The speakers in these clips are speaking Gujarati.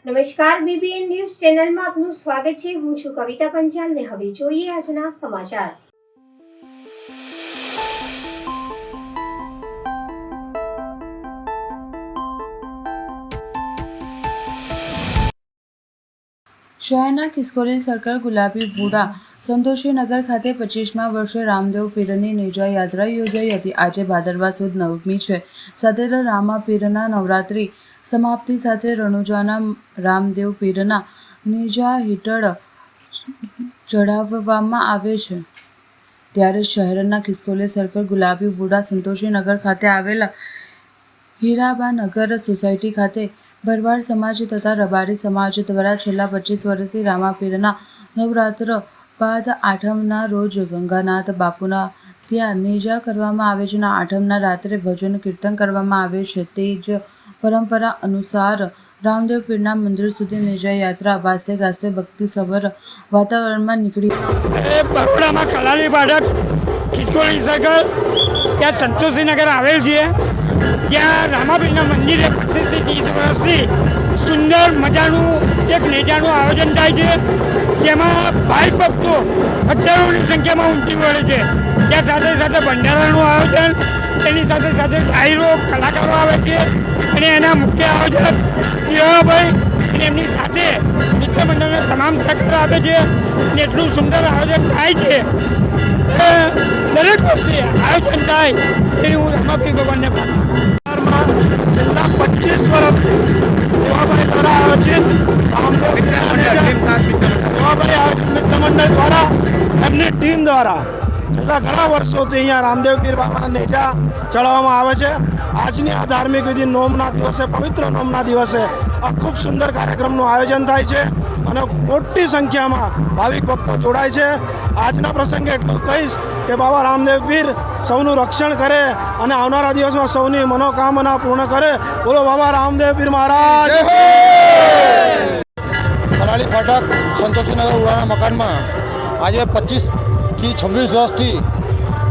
નમસ્કાર, બીબીએન ન્યૂઝ ચેનલમાં આપનું સ્વાગત છે। હું છું કવિતા પંચાલ ને હવે જોઈએ આજના સમાચાર। શહેરના ખિસકોલી સર્કલ ગુલાબીપુરા સંતોષીનગર ખાતે 25મા વર્ષે રામદેવ પીરની નેજા યાત્રા યોજાઈ હતી। આજે ભાદરવા સુદ નવમી છે। સતેર રામા પીરના નવરાત્રિ સમાપ્તિ સાથે રણુજાના રામદેવ પીરના નેજા હેઠળ ચઢાવવામાં આવે છે। ત્યારે શહેરના ખિસકોલી સર્કલ ગુલાબીપુરા સંતોષીનગર ખાતે આવેલા હીરાબાનગર સોસાયટી ખાતે ભરવાડ સમાજ તથા રબારી સમાજ દ્વારા છેલ્લા 25 વર્ષથી રામાપીરના નવરાત્ર બાદ આઠમના રોજ ગંગાનાથ બાપુના ત્યાં નેજા કરવામાં આવે છે અને આઠમના રાત્રે ભજન કીર્તન કરવામાં આવે છે। તે જ પરંપરા અનુસાર રામદેવ પીરના મંદિર સુધી નેજા યાત્રા વાજતે ગાજતે ભક્તિસભર વાતાવરણમાં નીકળી। બરોડામાં કલાલી બાળક ખિસકોલી સર્કલ ત્યાં સંતોષીનગર આવેલ છે, ત્યાં રામાપીરના મંદિરે 25 થી 30 વર્ષથી સુંદર મજાનું એક નેજાનું આયોજન થાય છે, જેમાં ભાઈ ભક્તો હજારોની સંખ્યામાં ઉમટી પડે છે। ત્યાં સાથે સાથે ભંડારાનું આયોજન, તેની સાથે સાથે ડાયરો કલાકારો આવે છે અને એના મુખ્ય આયોજક હીરાભાઈ અને એમની સાથે મિત્ર મંડળના તમામ સહકારો આપે છે અને એટલું સુંદર આયોજન થાય છે। દરેક વર્ષે આયોજન થાય તેની હું રામાપીર ભગવાનને પ્રાર્થના છેલ્લા 25 વર્ષથી દેવાભાઈ દ્વારા આયોજિત દેવાભાઈ આયોજિત મિત્ર મંડળ દ્વારા એમની ટીમ દ્વારા છેલ્લા ઘણા વર્ષોથી અહીંયા રામદેવ પીર બાબાના નેજા ચડાવવામાં આવે છે। આજની આ ધાર્મિક વિધિ નોમના દિવસે, પવિત્ર નોમના દિવસે આ ખૂબ સુંદર કાર્યક્રમનું આયોજન થાય છે અને મોટી સંખ્યામાં ભાવિક ભક્તો જોડાય છે। આજના પ્રસંગે એટલું કહીશ કે બાબા રામદેવ પીર સૌનું રક્ષણ કરે અને આવનારા દિવસમાં સૌની મનોકામના પૂર્ણ કરે। બોલો બાબા રામદેવ પીર મહારાજ। કલાલી ફાટક સંતોષીનગર ઉડાના મકાનમાં આજે 25 થી 26 વર્ષથી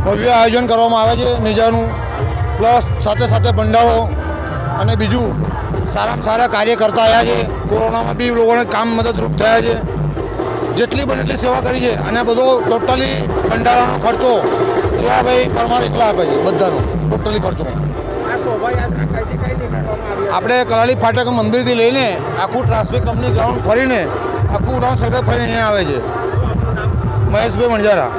ભવ્ય આયોજન કરવામાં આવે છે નેજાનું, પ્લસ સાથે સાથે ભંડારો અને બીજું સારામાં સારા કાર્ય કરતા આવ્યા છે। કોરોનામાં બી લોકોને કામ મદદરૂપ થયા છે, જેટલી બને એટલી સેવા કરી છે અને બધો ટોટલી ભંડારાનો ખર્ચો ભાઈ પરમાર એકલા આપે છે, બધાનો ટોટલી ખર્ચો। આપણે કલાલી ફાટક મંદિરથી લઈને આખું ટ્રાન્સપોર્ટ કંપની ગ્રાઉન્ડ ફરીને આખું ગ્રાઉન્ડ સર્કલ ફરીને અહીંયા આવે છે। મહેશભાઈ મણજારા।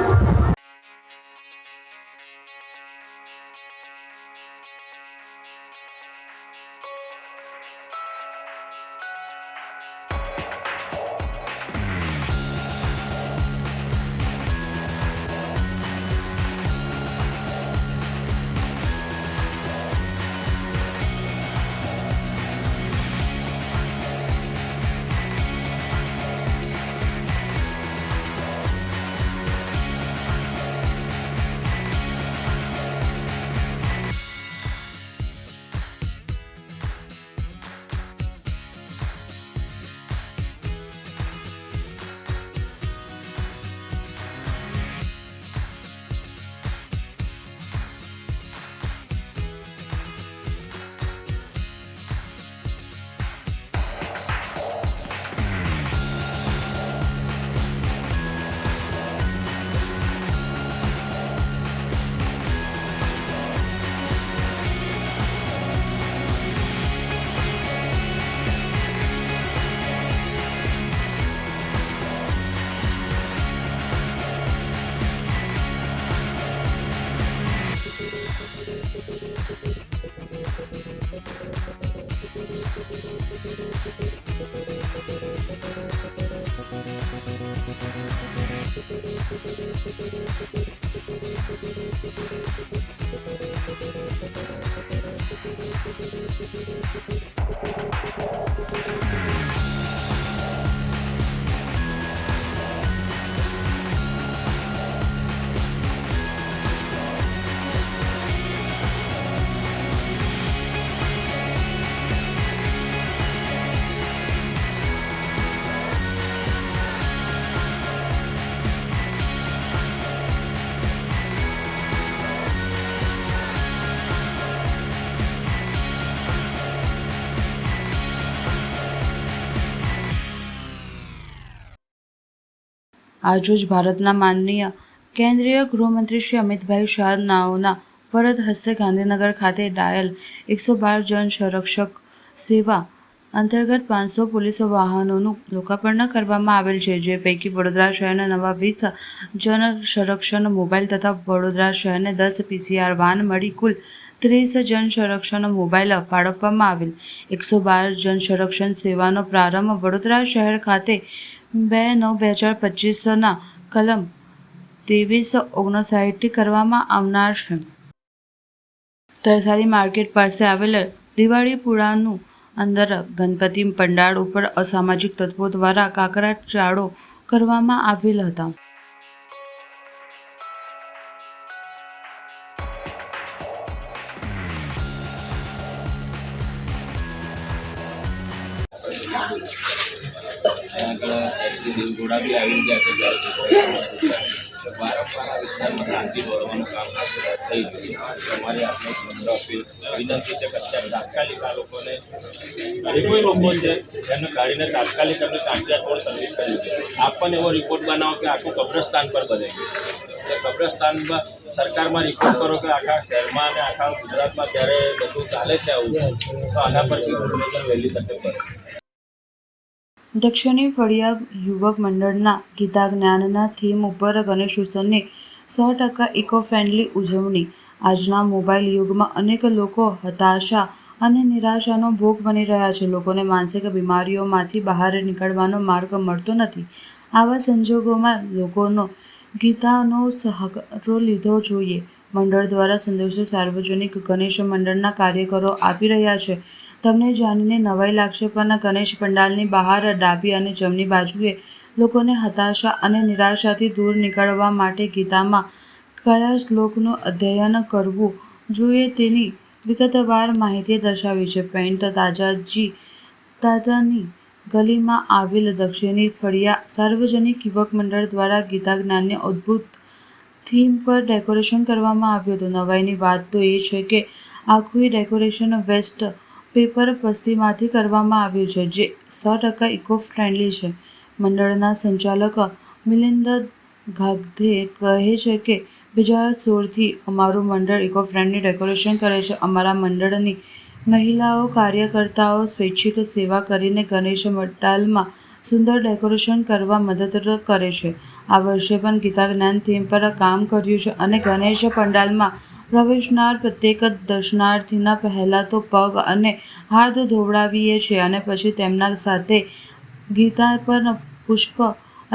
આજરોજ ભારતના માનનીય કેન્દ્રીય ગૃહમંત્રી શ્રી અમિતભાઈ શાહના વરદ હસ્તે ગાંધીનગર ખાતે ડાયલ 112 જન સંરક્ષક સેવા અંતર્ગત 500 પોલીસ વાહનોનું લોકાર્પણ કરવામાં આવેલ છે, જે પૈકી વડોદરા શહેરને નવા 20 જન સંરક્ષણ મોબાઈલ તથા વડોદરા શહેરને 10 PCR વાન મળી કુલ 30 જન સંરક્ષણ મોબાઈલ ફાળવવામાં આવેલ. 112 જન સંરક્ષણ સેવાનો પ્રારંભ વડોદરા શહેર ખાતે 2/9/2025 કલમ 2359 કરવામાં આવનાર છે. તરસાલી માર્કેટ પાસે આવેલ દિવાળીપુરાનું અંદર ગણપતિ પંડાળ ઉપર અસામાજિક તત્વો દ્વારા કાકરાચાળો કરવામાં આવેલ હતા. ઘોડા બી આવી ગયા કે વારંવાર આ વિસ્તારમાં શાંતિ દોરવાનું કામ થઈ ગયું છે. અમારી આપણે નમ્ર અપીલ વિનંતી છે કે અત્યારે તાત્કાલિક આ લોકોને જે કોઈ લોકો છે એમને કાઢીને તાત્કાલિક એમને તાંતિયાતોડ સર્વિસ કરવી છે. આપ પણ એવો રિપોર્ટ બનાવો કે આખું કબ્રસ્તાન પર બને છે. કબ્રસ્તાનમાં સરકારમાં રિપોર્ટ કરો કે આખા શહેરમાં અને આખા ગુજરાતમાં જ્યારે બધું ચાલે છે આવું તો આના પરથી નજર વહેલી તકે પડે. દક્ષિણી ફળિયા યુવક મંડળના ગીતા જ્ઞાનના થીમ ઉપર ગણેશોત્સવની 100% ઇકો ફ્રેન્ડલી ઉજવણી. આજના મોબાઈલ યુગમાં અનેક લોકો હતાશા અને નિરાશાનો ભોગ બની રહ્યા છે. લોકોને માનસિક બીમારીઓમાંથી બહાર નીકળવાનો માર્ગ મળતો નથી. આવા સંજોગોમાં લોકોનો ગીતાનો સહારો લીધો જોઈએ. મંડળ દ્વારા સંદેશો સાર્વજનિક ગણેશ મંડળના કાર્યકરો આપી રહ્યા છે. તમને જાણીને નવાઈ લાગશે, પણ ગણેશ પંડાલની બહાર ડાબી અને જમણી બાજુએ લોકોને હતાશા અને નિરાશાથી દૂર નીકળવા માટે ગીતામાં કયા શ્લોકનું અધ્યયન કરવું જોઈએ તેની વિગતવાર માહિતી દર્શાવી છે. પેન્ટ તાજાની ગલીમાં આવેલ દક્ષિણી ફળિયા સાર્વજનિક યુવક મંડળ દ્વારા ગીતા જ્ઞાનની અદ્ભુત થીમ પર ડેકોરેશન કરવામાં આવ્યું હતું. નવાઈની વાત તો એ છે કે આખું ડેકોરેશન વેસ્ટ પેપર પસ્તીમાંથી કરવામાં આવ્યું છે, જે 100% ઇકો ફ્રેન્ડલી છે. મંડળના સંચાલક મિલિંદ ગાગધે કહે છે કે 2016થી અમારું મંડળ ઇકો ફ્રેન્ડલી ડેકોરેશન કરે છે. અમારા મંડળની મહિલાઓ કાર્યકર્તાઓ સ્વૈચ્છિક સેવા કરીને ગણેશ પંડાલમાં સુંદર ડેકોરેશન કરવા મદદ કરે છે. આ વર્ષે પણ ગીતા જ્ઞાન થીમ પર કામ કર્યું છે અને ગણેશ પંડાલમાં પ્રવેશનાર પ્રત્યેક દર્શનાર્થીના પહેલાં તો પગ અને હાથ ધોવડાવીએ છીએ અને પછી તેમના સાથે ગીતા પર પુષ્પ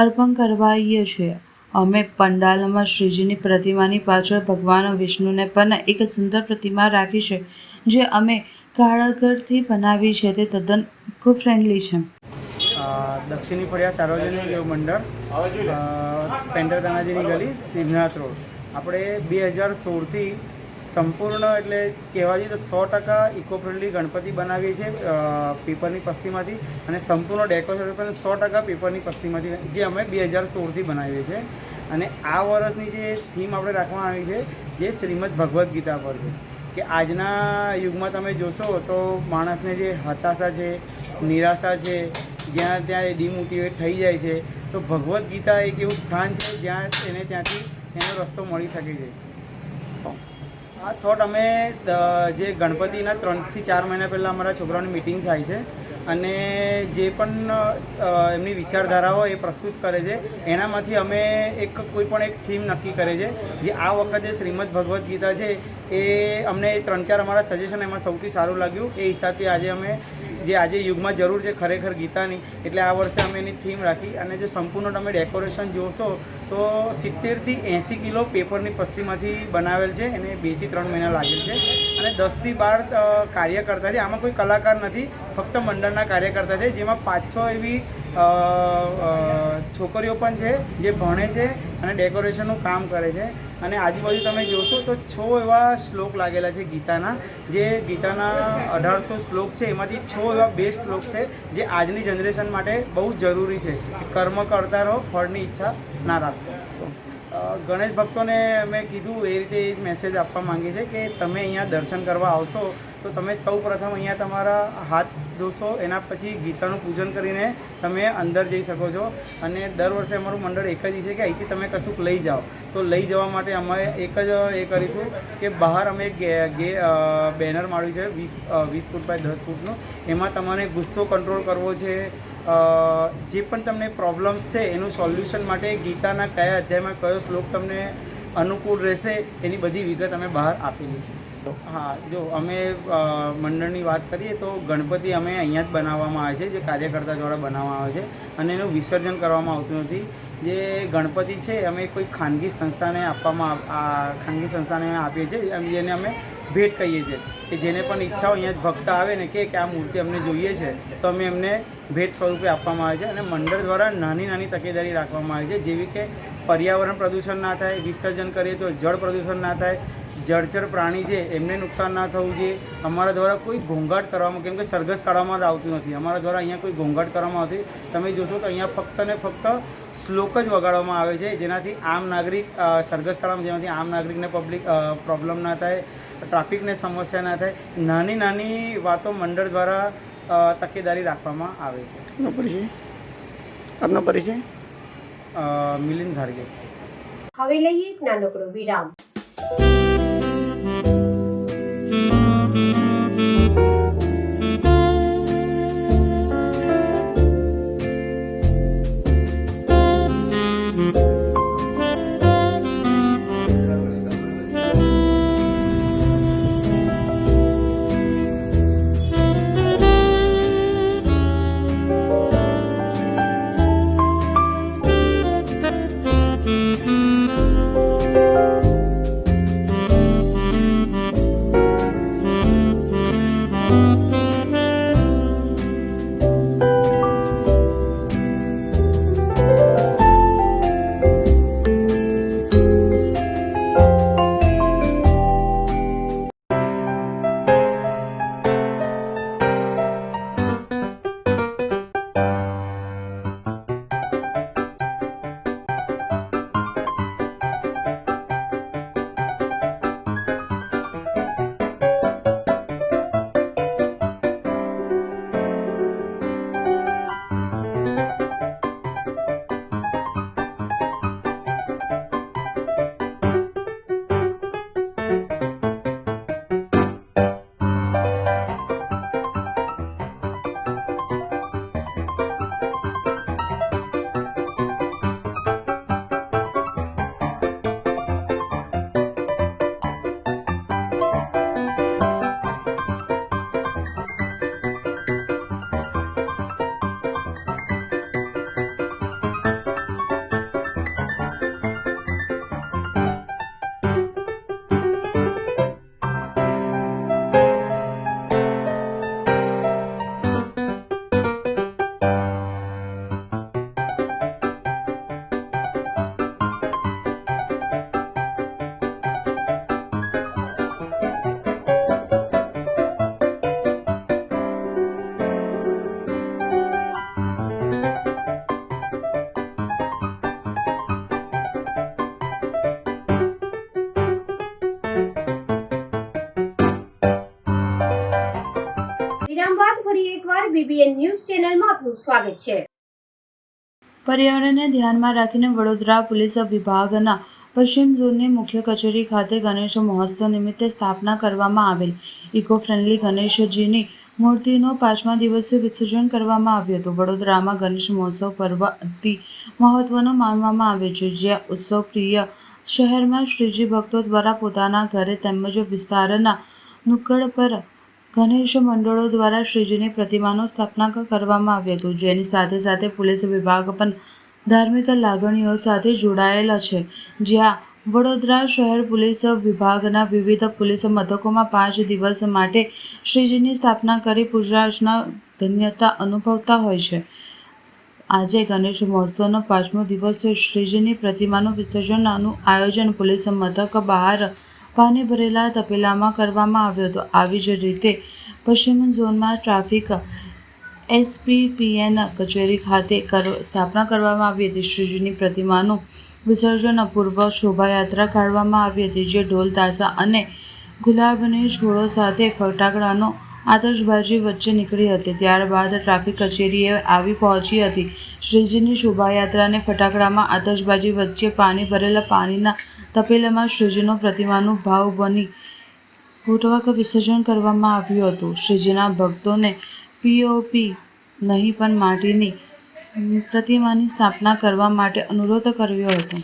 અર્પણ કરવાઈએ છીએ. અમે પંડાલમાં શ્રીજીની પ્રતિમાની પાછળ ભગવાન વિષ્ણુને પણ એક સુંદર પ્રતિમા રાખી છે, જે અમે કાળગરથી બનાવી છે. તે તદ્દન ઇકો ફ્રેન્ડલી છે. દક્ષિણી ફળિયા સાર્વજનિક યુવક મંડળ, પેન્ટર તાનાજીની ગલી, સિદ્ધનાથ રોડ. આપણે 2016થી સંપૂર્ણ એટલે કહેવા જઈએ તો 100% ઇકો ફ્રેન્ડલી ગણપતિ બનાવીએ છીએ પેપરની પસ્તીમાંથી, અને સંપૂર્ણ ડેકોરેશન પણ 100% પેપરની પસ્તીમાંથી, જે અમે 2016થી બનાવીએ છીએ. અને આ વર્ષની જે થીમ આપણે રાખવામાં આવી છે, જે શ્રીમદ ભગવદ્ ગીતા પર છે. કે આજના યુગમાં તમે જોશો તો માણસને જે હતાશા છે, નિરાશા છે, જ્યાં ત્યાં ડિમોટિવેટ થઈ જાય છે, તો ભગવદ્ ગીતા એક એવું સ્થાન છે જ્યાં એને ત્યાંથી એનો રસ્તો મળી શકે છે. આ થોટ અમે જે ગણપતિના 3 થી 4 મહિના પહેલાં અમારા છોકરાઓની મિટિંગ થાય છે અને જે પણ એમની વિચારધારાઓ એ પ્રસ્તુત કરે છે, એનામાંથી અમે કોઈ પણ એક થીમ નક્કી કરે છે. જે આ વખતે શ્રીમદ ભગવદ્ ગીતા છે એ અમને 3-4 અમારા સજેશન એમાં સૌથી સારું લાગ્યું. એ હિસાબથી આજે અમે આજે યુગમાં જરૂર છે ખરેખર ગીતાની, એટલે આ વર્ષે અમે એની થીમ રાખી. અને જે સંપૂર્ણ તમે ડેકોરેશન જોશો તો 70 થી 80 કિલો પેપરની પસ્તીમાંથી બનાવેલ છે. એને 2 થી 3 મહિના લાગેલ છે અને 10 થી 12 કાર્યકર્તા છે. આમાં કોઈ કલાકાર નથી, ફક્ત મંડળના કાર્યકર્તા છે, જેમાં 5-6 એવી છોકરીઓ પણ છે જે ભણે છે અને ડેકોરેશનનું કામ કરે છે. અને આજુબાજુ તમે જોશો તો 6 એવા શ્લોક લાગેલા છે ગીતાના. જે ગીતાના 1800 શ્લોક છે, એમાંથી 6 એવા બેસ્ટ શ્લોક છે જે આજની જનરેશન માટે બહુ જરૂરી છે. કર્મ કરતા રહો, ફળની ઈચ્છા ના રાખો. ગણેશ ભક્તોને અમે કીધું એ રીતે મેસેજ આપવા માંગીએ છીએ કે તમે અહીંયા દર્શન કરવા આવશો તો તમે સૌ પ્રથમ અહીંયા તમારા હાથ ધોશો, એના પછી ગીતાનું પૂજન કરીને તમે અંદર જઈ શકો છો. અને દર વર્ષે અમારું મંડળ એક જ છે કે અહીંથી તમે કશુંક લઈ જાઓ, તો લઈ જવા માટે અમે એક જ એ કરીશું કે બહાર અમે બેનર માર્યું છે 20 ફૂટ બાય 10 ફૂટનું. એમાં તમારે ગુસ્સો કંટ્રોલ કરવો છે, જે પણ તમને પ્રોબ્લેમ્સ છે એનું સોલ્યુશન માટે ગીતાના કયા અધ્યાયમાં કયો શ્લોક તમને અનુકૂળ રહેશે એની બધી વિગત અમે બહાર આપેલી છે. હા, જો અમે મંડળની વાત કરીએ તો ગણપતિ અમે અહીંયા જ બનાવવામાં આવે છે, જે કાર્યકર્તા દ્વારા બનાવવામાં આવે છે, અને એનું વિસર્જન કરવામાં આવતું નથી. જે ગણપતિ છે અમે કોઈ ખાનગી સંસ્થાને ખાનગી સંસ્થાને આપીએ છીએ, જેને અમે ભેટ કહીએ છીએ, કે જેને પણ ઈચ્છા હોય અહીંયા જ ભક્ત આવે ને કે આ મૂર્તિ અમને જોઈએ છે તો અમે એમને ભેટ સ્વરૂપે આપવામાં આવે છે. અને મંડળ દ્વારા નાની નાની તકેદારી રાખવામાં આવે છે, જેવી કે પર્યાવરણ પ્રદૂષણ ના થાય, વિસર્જન કરીએ તો જળ પ્રદૂષણ ના થાય, જળચર પ્રાણી છે એમને નુકસાન ના થવું જોઈએ. અમારા દ્વારા કોઈ ઘોંઘાટ કરવામાં, કેમ કે સરઘસ કાઢવામાં જ આવતું નથી, અમારા દ્વારા અહીંયા કોઈ ઘોંઘાટ કરવામાં આવતી. તમે જોશો તો અહીંયા ફક્ત ને ફક્ત શ્લોક જ વગાડવામાં આવે છે, જેનાથી આમ નાગરિક સરઘસ કાઢવામાં, જેનાથી આમ નાગરિકને પ્રોબ્લેમ ના થાય, ટ્રાફિકને સમસ્યા ના થાય. નાની નાની વાતો મંડળ દ્વારા તકેદારી રાખવામાં આવે છે. આપનો પરિચય? મિલિંદ ધારગે. હવે લઈએ એક નાનકડો વિરામ. વિરામ બાદ ફરી એકવાર બીબીએન ન્યૂઝ ચેનલમાં આપનું સ્વાગત છે. પર્યાવરણને ધ્યાનમાં રાખીને વડોદરા પોલીસ વિભાગના પશ્ચિમ ઝોનની મુખ્ય કચેરી ખાતે ગણેશ મહોત્સવ નિમિત્તે સ્થાપના કરવામાં આવેલ ઇકો ફ્રેન્ડલી ગણેશજીની મૂર્તિનો 5મા દિવસે વિસર્જન કરવામાં આવ્યું હતું. વડોદરામાં ગણેશ મહોત્સવ પર્વ અતિ મહત્વનો માનવામાં આવે છે, જ્યાં ઉત્સવ પ્રિય શહેરમાં શ્રીજી ભક્તો દ્વારા પોતાના ઘરે તેમજ વિસ્તારના નુક્કડ પર ગણેશ મંડળો દ્વારા શ્રીજીની પ્રતિમાનું સ્થાપના કરવામાં આવ્યું હતું, જેની સાથે સાથે પોલીસ વિભાગ પણ ધાર્મિક લાગણીઓ સાથે જોડાયેલા છે, જ્યાં વડોદરા શહેર પોલીસ વિભાગના વિવિધ પોલીસ મથકોમાં 5 દિવસ માટે શ્રીજીની સ્થાપના કરી પૂજા અર્ચના ધન્યતા અનુભવતા હોય છે. આજે ગણેશ મહોત્સવનો 5મો દિવસ શ્રીજીની પ્રતિમાનું વિસર્જનનું આયોજન પોલીસ મથક બહાર પાણી ભરેલા તપેલામાં કરવામાં આવ્યું હતું. આવી જ રીતે પશ્ચિમ ઝોનમાં ટ્રાફિક SPPN કચેરી ખાતે સ્થાપના કરવામાં આવી હતી. શ્રીજીની પ્રતિમાનું વિસર્જન પૂર્વ શોભાયાત્રા કાઢવામાં આવી હતી, જે ઢોલ તાશા અને ગુલાબની છોડો સાથે ફટાકડાનો આતશબાજી વચ્ચે નીકળી હતી. ત્યારબાદ ટ્રાફિક કચેરીએ આવી પહોંચી હતી. શ્રીજીની શોભાયાત્રાને ફટાકડામાં આતશબાજી વચ્ચે પાણી ભરેલા પાણીના તપેલામાં શ્રીજીનો પ્રતિમાનું ભાવ બની પૂર્વક વિસર્જન કરવામાં આવ્યું હતું. શ્રીજીના ભક્તોને પીઓપી નહીં પણ માટીની પ્રતિમાની સ્થાપના કરવા માટે અનુરોધ કર્યો હતો.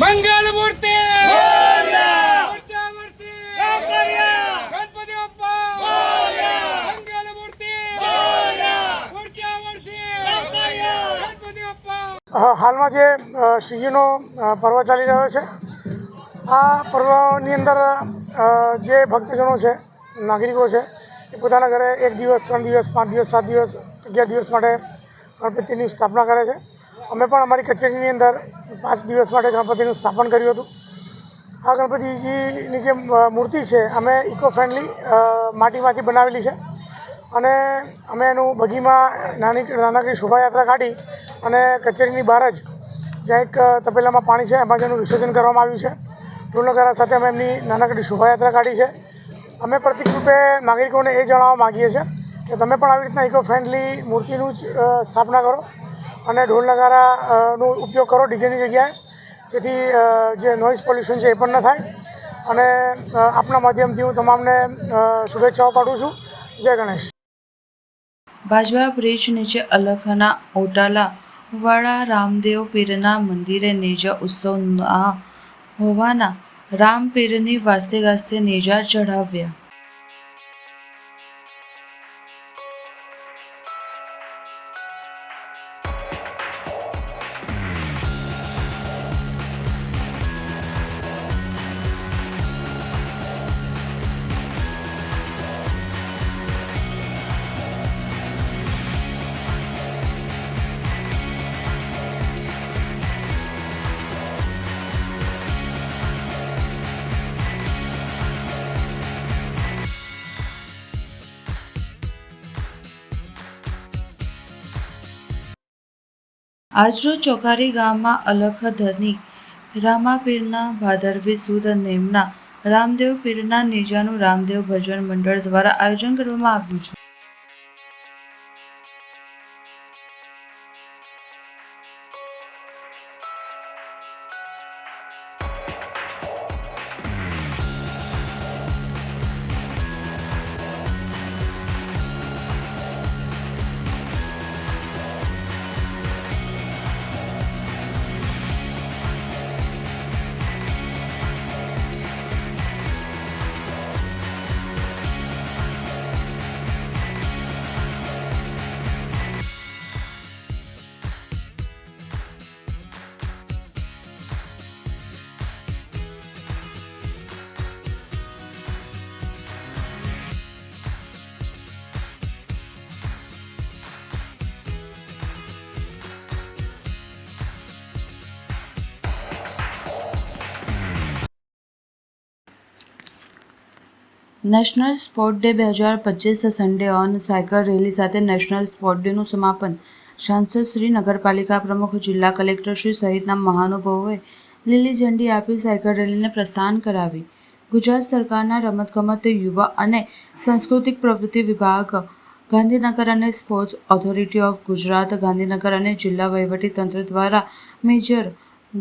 मंगलमूर्ती હાલમાં જે શ્રીજીનો પર્વ ચાલી રહ્યો છે, આ પર્વની અંદર જે ભક્તજનો છે, નાગરિકો છે, એ પોતાના ઘરે 1 દિવસ, 3 દિવસ, 5 દિવસ, 7 દિવસ, 11 દિવસ માટે ગણપતિની સ્થાપના કરે છે. અમે પણ અમારી કચેરીની અંદર 5 દિવસ માટે ગણપતિનું સ્થાપન કર્યું હતું. આ ગણપતિજીની જે મૂર્તિ છે, અમે ઇકો ફ્રેન્ડલી માટીમાંથી બનાવેલી છે અને અમે એનું બગીમાં નાનકડી શોભાયાત્રા કાઢી અને કચેરીની બહાર જ જ્યાં એક તપેલામાં પાણી છે એમાં જેનું વિસર્જન કરવામાં આવ્યું છે. ઢોલ-નગારા સાથે અમે એમની નાનકડી શોભાયાત્રા કાઢી છે. અમે પ્રતિકરૂપે નાગરિકોને એ જણાવવા માગીએ છીએ કે તમે પણ આવી રીતના ઇકો ફ્રેન્ડલી મૂર્તિનું જ સ્થાપના કરો અને ઢોલ-નગારાનો ઉપયોગ કરો ડીજેની જગ્યાએ, જેથી જે નોઇઝ પોલ્યુશન છે એ પણ ન થાય. અને આપના માધ્યમથી હું તમામને શુભેચ્છાઓ પાઠવું છું. જય ગણેશ. બાજવા બ્રિજ નીચે અલખના ઓટાલા વાળા રામદેવ પીરના મંદિરે નેજા ઉત્સવ હોવાના રામપીરની વાસ્તે ગાસ્તે નેજા ચઢાવ્યા. આજરોજ ચોકારી ગામમાં અલખ ધની રામાપીરના ભાદરવી સુદ નેમના રામદેવ પીરના નેજાનું રામદેવ ભજન મંડળ દ્વારા આયોજન કરવામાં આવ્યું છે. National sport day 2025 Sunday on cycle rally સાથે નેશનલ સ્પોર્ટ ડેનું સમાપન. સાંસદ શ્રી, નગરપાલિકા પ્રમુખ, જિલ્લા કલેક્ટર શ્રી સહિતના મહાનુભાવોએ લીલી ઝંડી આપી સાયકલ રેલીને પ્રસ્થાન કરાવી. ગુજરાત સરકારના રમતગમત, યુવા અને સાંસ્કૃતિક પ્રવૃત્તિ વિભાગ, ગાંધીનગર અને sports authority of Gujarat, Gandhinagar અને જિલ્લા વહીવટીતંત્ર દ્વારા મેજર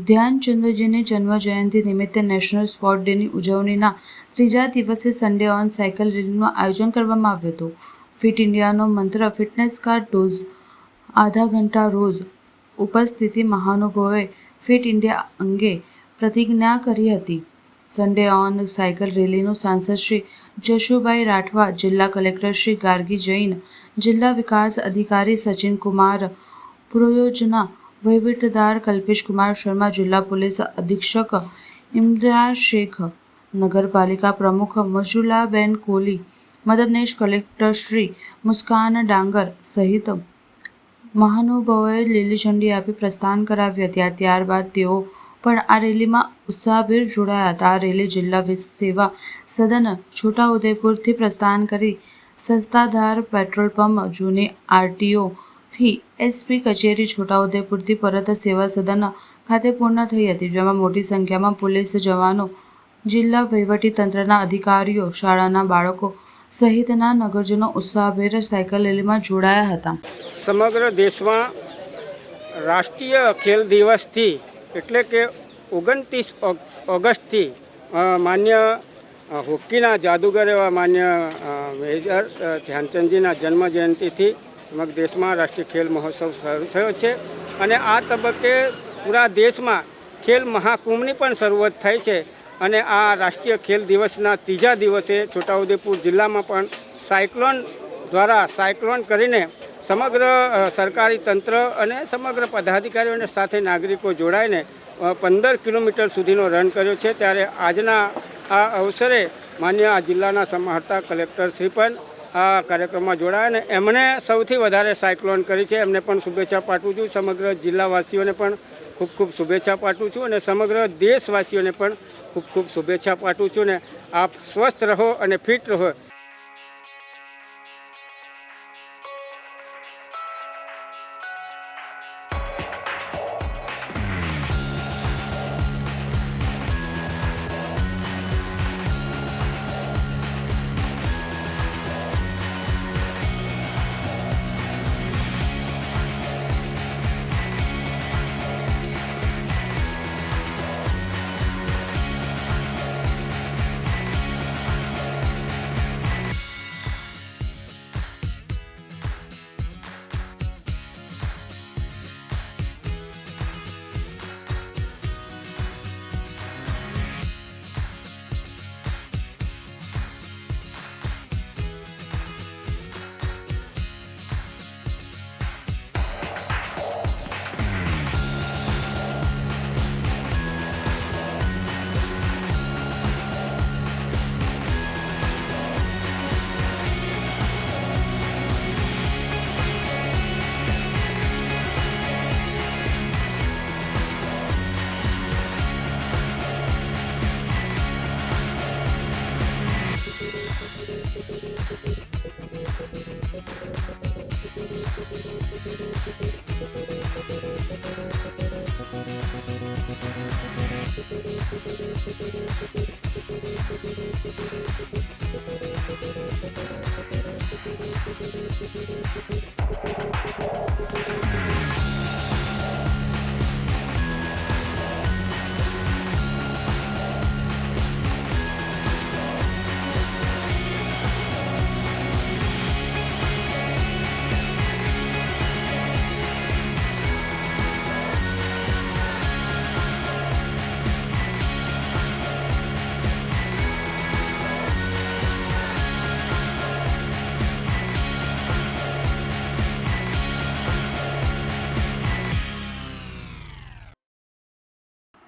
ધ્યાનચંદ્રજીની જન્મ જયંતિ નિમિત્તે નેશનલ સ્પોર્ટ ડેની ઉજવણીના ત્રીજા દિવસે સન્ડે ઓન સાયકલ રેલીનું આયોજન કરવામાં આવ્યું હતું. ફિટ ઇન્ડિયાનો મંત્ર, ફિટનેસ કા ડોઝ, આધા ઘંટા રોજ. ઉપસ્થિતિ મહાનુભાવોએ ફિટ ઇન્ડિયા અંગે પ્રતિજ્ઞા કરી હતી. સન્ડે ઓન સાયકલ રેલીનું સાંસદ શ્રી જશુભાઈ રાઠવા, જિલ્લા કલેક્ટર શ્રી ગાર્ગી જૈન, જિલ્લા વિકાસ અધિકારી સચિન કુમાર, પુરયોજના વહીવટદાર કલ્પેશ કુમાર શર્મા, જિલ્લા પોલીસ અધિક્ષક ઇમરાન શેખ, નગરપાલિકા પ્રમુખ મજુલાબેન કોલી, મદદનીશ કલેક્ટર શ્રી મુસ્કાન ડાંગર સહિત મહાનુભાવોએ લીલી ઝંડી આપી પ્રસ્થાન કરાવ્યું હતું. ત્યારબાદ તેઓ પણ આ રેલીમાં ઉત્સાહભેર જોડાયા હતા. આ રેલી જિલ્લા સેવા સદન છોટાઉદેપુરથી પ્રસ્થાન કરી સસ્તાધાર પેટ્રોલ પંપ, જૂની આરટીઓ થી એસપી કચેરી છોટાઉદેપુરથી પરત સેવા સદન ખાતે પૂર્ણ થઈ હતી, જેમાં મોટી સંખ્યામાં પોલીસ જવાનો, જિલ્લા વહીવટીતંત્રના અધિકારીઓ, શાળાના બાળકો સહિતના નગરજનો ઉત્સાહભેર સાયકલ રેલીમાં જોડાયા હતા. સમગ્ર દેશમાં રાષ્ટ્રીય ખેલ દિવસથી એટલે કે 29 ઓગસ્ટથી માન્ય હોકીના જાદુગર એવા માન્ય મેજર ધ્યાનચંદજીના જન્મ જયંતિથી સમગ્ર દેશમાં રાષ્ટ્રીય ખેલ મહોત્સવ શરૂ થયો છે અને આ તબક્કે પૂરા દેશમાં ખેલ મહાકુંભની પણ શરૂઆત થઈ છે. અને આ રાષ્ટ્રીય ખેલ દિવસના ત્રીજા દિવસે છોટાઉદેપુર જિલ્લામાં પણ સાયક્લોન કરીને સમગ્ર સરકારી તંત્ર અને સમગ્ર પદાધિકારીઓને સાથે નાગરિકો જોડાઈને 15 કિલોમીટર સુધીનો રન કર્યો છે. ત્યારે આજના આ અવસરે માન્ય આ જિલ્લાના સમાહર્તા કલેક્ટર શ્રી પણ આ કાર્યક્રમમાં જોડાયા અને એમણે સૌથી વધારે સાયક્લોન કરી છે. એમને પણ શુભેચ્છા પાઠવું છું. સમગ્ર જિલ્લાવાસીઓને પણ ખૂબ ખૂબ શુભેચ્છા પાઠવું છું અને સમગ્ર દેશવાસીઓને પણ ખૂબ ખૂબ શુભેચ્છા પાઠવું છું. ને આપ સ્વસ્થ રહો અને ફિટ રહો.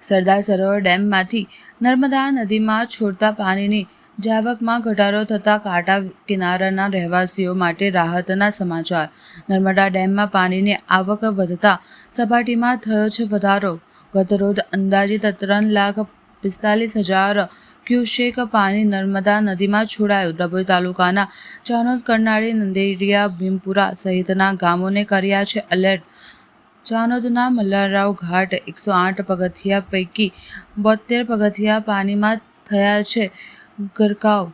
સરદાર સરોવર ડેમમાંથી નર્મદા નદીમાં છોડતા પાણીની જાવકમાં ઘટાડો થતાં કાંઠા કિનારાના રહેવાસીઓ માટે રાહતના સમાચાર. નર્મદા ડેમમાં પાણીની આવક વધતા સપાટીમાં થયો છે વધારો. ગતરોજ અંદાજિત 3,45,000 ક્યુસેક પાણી નર્મદા નદીમાં છોડાયું. ડભોઈ તાલુકાના ચાનોદ, કરનાળી, નંદેરિયા, ભીમપુરા સહિતના ગામોને કર્યા છે એલર્ટ. ચાનોદના મલ્હારરાવ ઘાટ 108 પગથિયા પૈકી 72 પગથિયા પાણીમાં થયા છે ગરકાવ.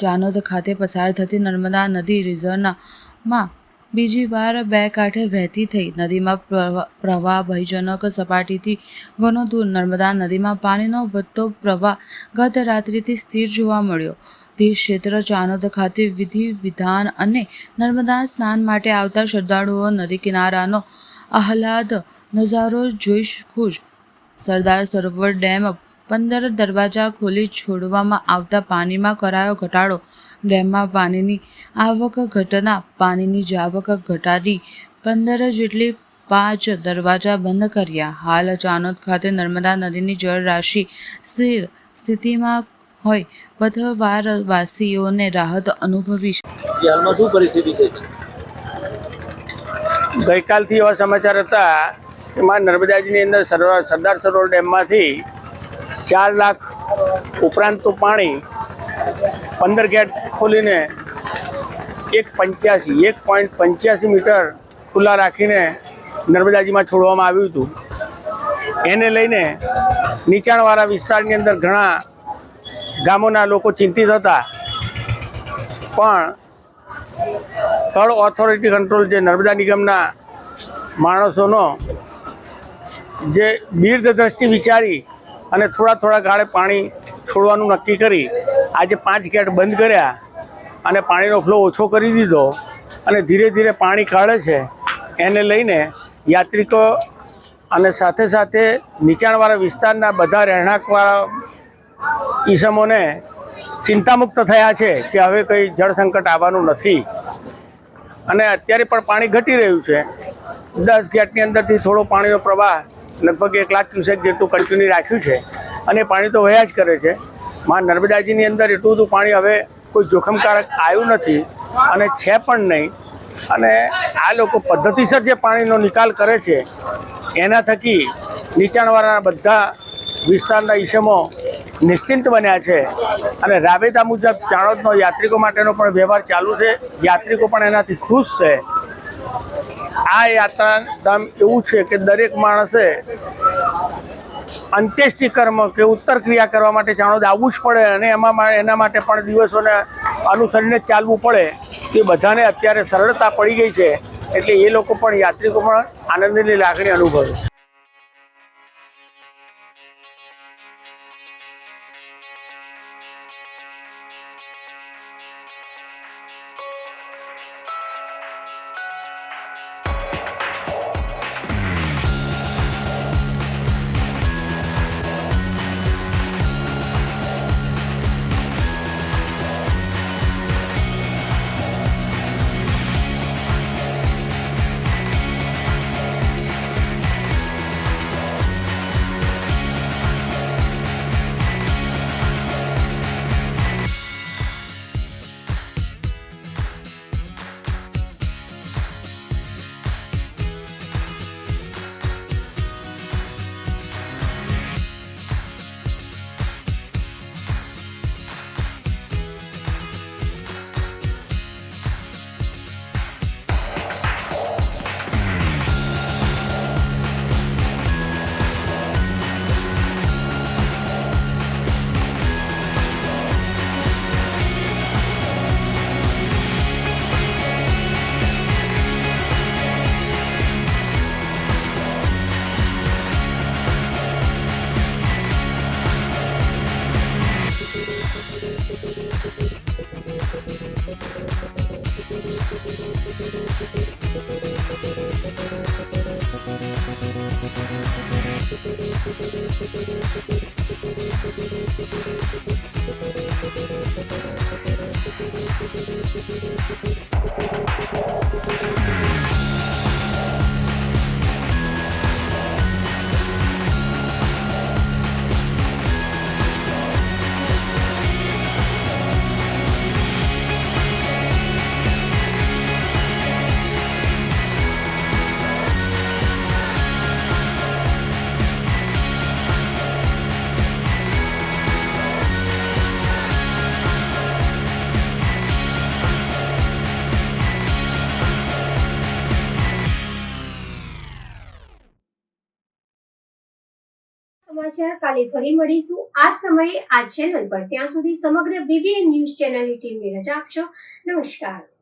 ચાનોદ ખાતે પસાર થતી નર્મદા નદી રિઝર્વમાં બીજી વાર બે કાંઠે વહેતી થઈ. નદીમાં પ્રવાહ ભયજનક સપાટીથી ઘણો દૂર. નર્મદા નદીમાં પાણીનો વધતો પ્રવાહ ગત રાત્રિથી સ્થિર જોવા મળ્યો. તીર્થ ક્ષેત્ર ચાનોદ ખાતે વિધિ વિધાન અને નર્મદા સ્નાન માટે આવતા શ્રદ્ધાળુઓ નદી કિનારાનો આહલાદ નજારો જોઈ ખુશ. સરદાર સરોવર ડેમ 15 દરવાજા ખોલી છોડવામાં આવતા પાણીમાં કરાયો ઘટાડો. ડેમમાં પાણીની આવક ઘટના પાણીની જાવક ઘટાડી 15 જેટલી 5 દરવાજા બંધ કર્યા. હાલ ચાનોદ ખાતે નર્મદા નદીની જળરાશિ સ્થિર સ્થિતિમાં હોય પથવારવાસીઓને રાહત અનુભવી છે. હાલમાં શું પરિસ્થિતિ છે? ગઈકાલથી એવા સમાચાર હતા કે માં નર્મદાજીની અંદર સરદાર સરોવર ડેમમાંથી 4 લાખ ઉપરાંતનું પાણી 15 ગેટ ખોલીને 1.85 મીટર ખુલ્લા રાખીને નર્મદાજીમાં છોડવામાં આવ્યું હતું. એને લઈને નીચાણવાળા વિસ્તારની અંદર ઘણા ગામોના લોકો ચિંતિત હતા, પણ થર્ડ ઓથોરિટી કંટ્રોલ જે નર્મદા નિગમના માણસોનો જે દીર્ઘ દ્રષ્ટિ વિચારી અને થોડા ગાળે પાણી છોડવાનું નક્કી કરી આજે 5 ગેટ બંધ કર્યા અને પાણીનો ફ્લો ઓછો કરી દીધો અને ધીરે ધીરે પાણી કાઢે છે. એને લઈને યાત્રિકો અને સાથે સાથે નીચાણવાળા વિસ્તારના બધા રહેણાંકવાળા ઈસમોને ચિંતામુક્ત થયા છે કે હવે કંઈ જળ સંકટ આવવાનું નથી. અને અત્યારે પણ પાણી ઘટી રહ્યું છે. 10 ગેટની અંદરથી થોડો પાણીનો પ્રવાહ લગભગ 1 લાખ ક્યુસેક જેટલું કન્ટિન્યુ રાખ્યું છે અને પાણી તો વહ્યા જ કરે છે. માં નર્મદાજીની અંદર એટલું બધું પાણી હવે કોઈ જોખમકારક આવ્યું નથી અને છે પણ નહીં. અને આ લોકો પદ્ધતિસર જે પાણીનો નિકાલ કરે છે એના થકી નીચાણવાળાના બધા વિસ્તારના ઈસમો નિશ્ચિંત બન્યા છે. અને રાબેતા મુજબ ચાણોદનો યાત્રિકો માટેનો પણ વ્યવહાર ચાલુ છે. યાત્રિકો પણ એનાથી ખુશ છે. આ યાત્રાધામ એવું છે કે દરેક માણસે અંત્યેષ્ટિ કર્મ કે ઉત્તર ક્રિયા કરવા માટે ચાણોદ આવવું જ પડે અને એના માટે પણ દિવસોને અનુસરીને જ ચાલવું પડે. એ બધાને અત્યારે સરળતા પડી ગઈ છે, એટલે એ લોકો પણ યાત્રિકો પણ આનંદની લાગણી અનુભવે છે. સમાચાર કાલે ફરી મળીશું આ સમયે આ ચેનલ પર. ત્યાં સુધી સમગ્ર BBN ન્યૂઝ ચેનલની ટીમને રજા આપશો. નમસ્કાર.